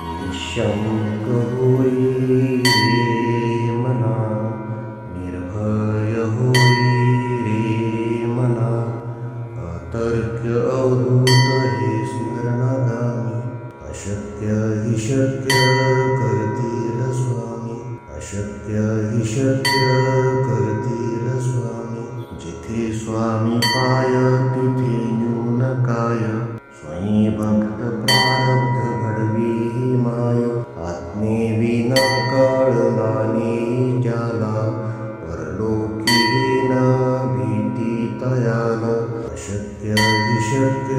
निःशंक होई रे मना, निर्भय होई रे मना, अतर्क्य अवधूत हे स्मरणागामी, अशक्य हि शक्य करतील स्वामी, अशक्य हि शक्य करतील स्वामी. जिथे स्वामी पाय तिथे न्यून काय, स्वयं भक्त प्रारब्ध घडवी ही माय. आज्ञेविना कळला नाही ज्याला, परलोकी न भीती तयाला. अशक्य हि शक्य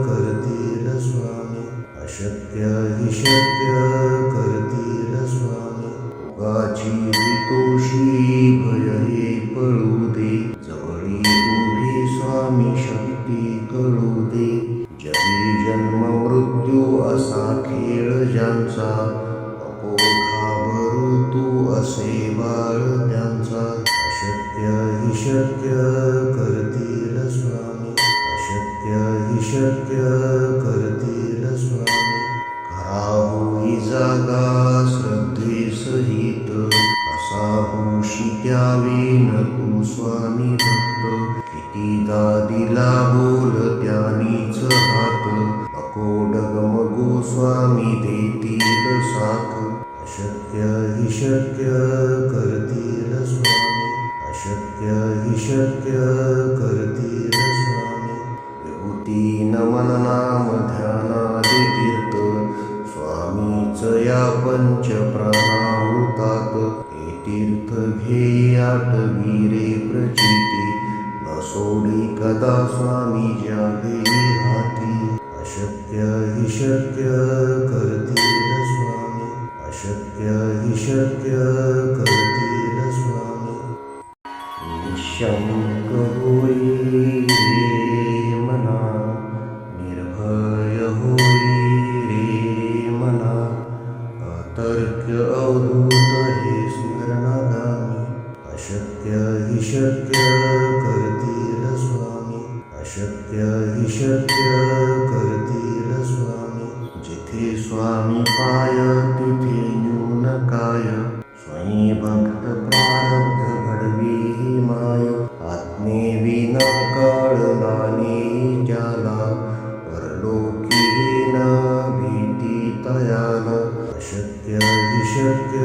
करतील स्वामी, अशक्य हि शक्य करतील स्वामी. उगाची तोषी भय हे पळू दे, जवळी उभी स्वामी शक्ती कळू दे. जगी जन्म मृत्यू असा खेळ ज्यांचा, नको घाबरू तू असे बाळ त्यांचा. अशक्य हि शक्य करतील स्वामी, अशक्य हि शक्य करतील स्वामी. खरा होई जागा श्रद्धे सहित, असा होशी द्यावी न तू स्वामी भक्त. कितीदा दिला बोल त्यानीच हात, नको डगमगू स्वामी देतील साथ. अशक्य हि शक्य करतील स्वामी, अशक्य हि शक्य करतील स्वामी. विभूती नमन नाम ध्यानादि तीर्थ, स्वामीच या पंच प्राणामृतात. हे तीर्थ घेई आठवी रे प्रचिती, न सोडी कदा स्वामी ज्या घेई हाती. अशक्य हि शक्य करतील स्वामी, अशक्य हि शक्य करतील स्वामी. निःशंक होई रे मना, निर्भय होई रे मना, अतर्क्य अवधूत हे स्मरणागामी. अशक्य हि शक्य करतील स्वामी, अशक्य हि शक्य करतील स्वामी. जिथे स्वामी पाय तिथे न्यून काय, स्वयं भक्त प्रारब्ध घडवी ही माय. आज्ञेविना कळला नाही ज्याला, परलोकी न भीती तयाला. अशक्य हि शक्य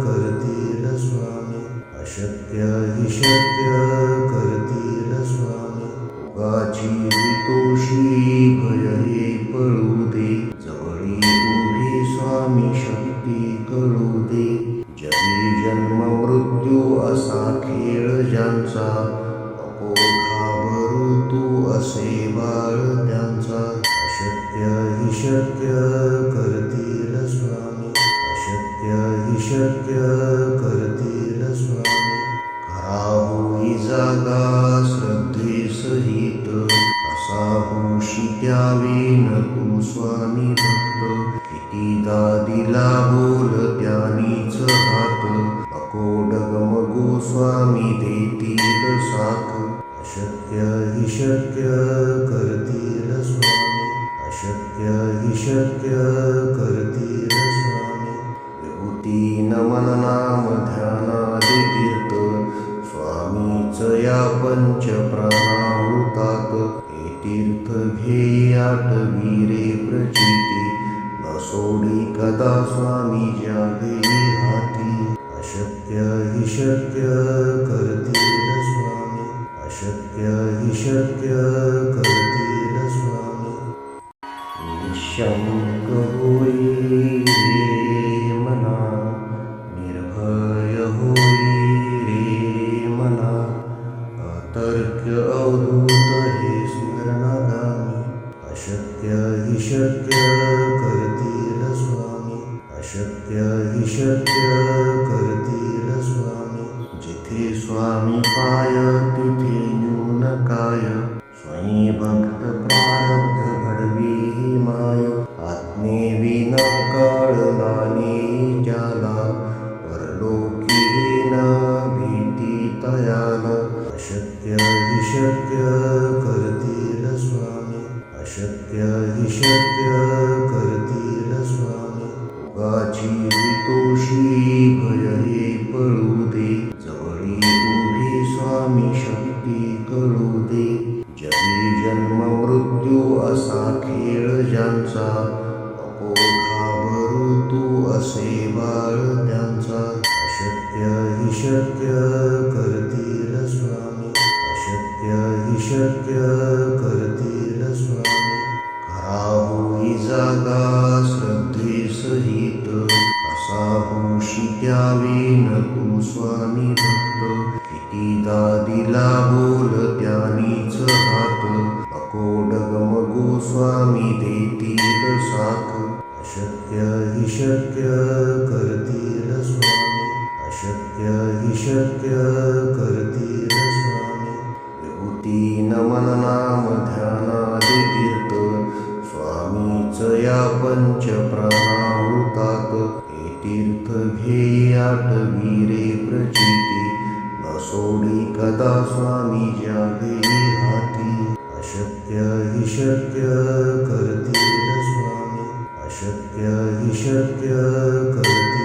करतील स्वामी, अशक्य हि शक्य करतील स्वामी. उगाची तोषी भय हे पळू दे, जवळी उभी स्वामी शक्ती कळू दे. जगी जन्म मृत्यू असा खेळ ज्यांचा, नको घाबरू तू असे बाळ त्यांचा. अशक्य हि शक्य करतील स्वामी, अशक्य हि शक्य करतील स्वामी. खरा होई जागा श्रद्धे सहित, असा होशी द्यावी न तू स्वामी भक्त. कितीदा दिला बोल त्यानीच हात, नको डगमगू स्वामी देतील साथ. अशक्य हि शक्य करतील स्वामी, अशक्य हि शक्य करतील स्वामी. विभूती नमन नाम ध्यानादि तीर्थ, स्वामीच या पंच प्राणामृतात. हे तीर्थ घेई आठवी रे प्रचिती, न सोडी कदा स्वामी ज्या घेई हाती. अशक्य हि शक्य करतील स्वामी, अशक्य हि शक्य करतील स्वामी. निःशंक होई रे मना, निर्भय होई रे मना, अतर्क्य अवधूत हे स्मरणागामी. अशक्य हि शक्य करतील स्वामी, अशक्य हि शक्य करतील स्वामी. जिथे स्वामी पाय तिथे न्यून काय, स्वयं भक्त प्रारब्ध घडवी ही माय. आज्ञेविना कळला नाही ज्याला, परलोकी न भीती तयाला. अशक्य हि शक्य करतील स्वामी, अशक्य हि शक्य करतील स्वामी. भोगाची हितोषी भय हे पळू दे, जवळी उभी स्वामी शक्ती कळू दे. जगी जन्म मृत्यू असा खेळ ज्यांचा, नको घाबरू तू असे बाळ त्यांचा. अशक्य हि शक्य करतील स्वामी, अशक्य हि शक्य करतील स्वामी. खरा होई जागा श्रद्धे सहित, कसा होशी द्यावी न तू स्वामी भक्त. कितीदा दिला बोल त्यानीच हात, नको डगमगू स्वामी देतील साथ. अशक्य हि शक्य करतील स्वामी, अशक्य हि शक्य करतील स्वामी. विभूती नमन नाम ध्यानादि तीर्थ, स्वामीच या पंच प्राणामृतात. हे तीर्थ घेई आठवी रे प्रचिती, न सोडी कदा स्वामी ज्या घेई हाती. अशक्य हि शक्य करतील स्वामी, अशक्य हि शक्य करतील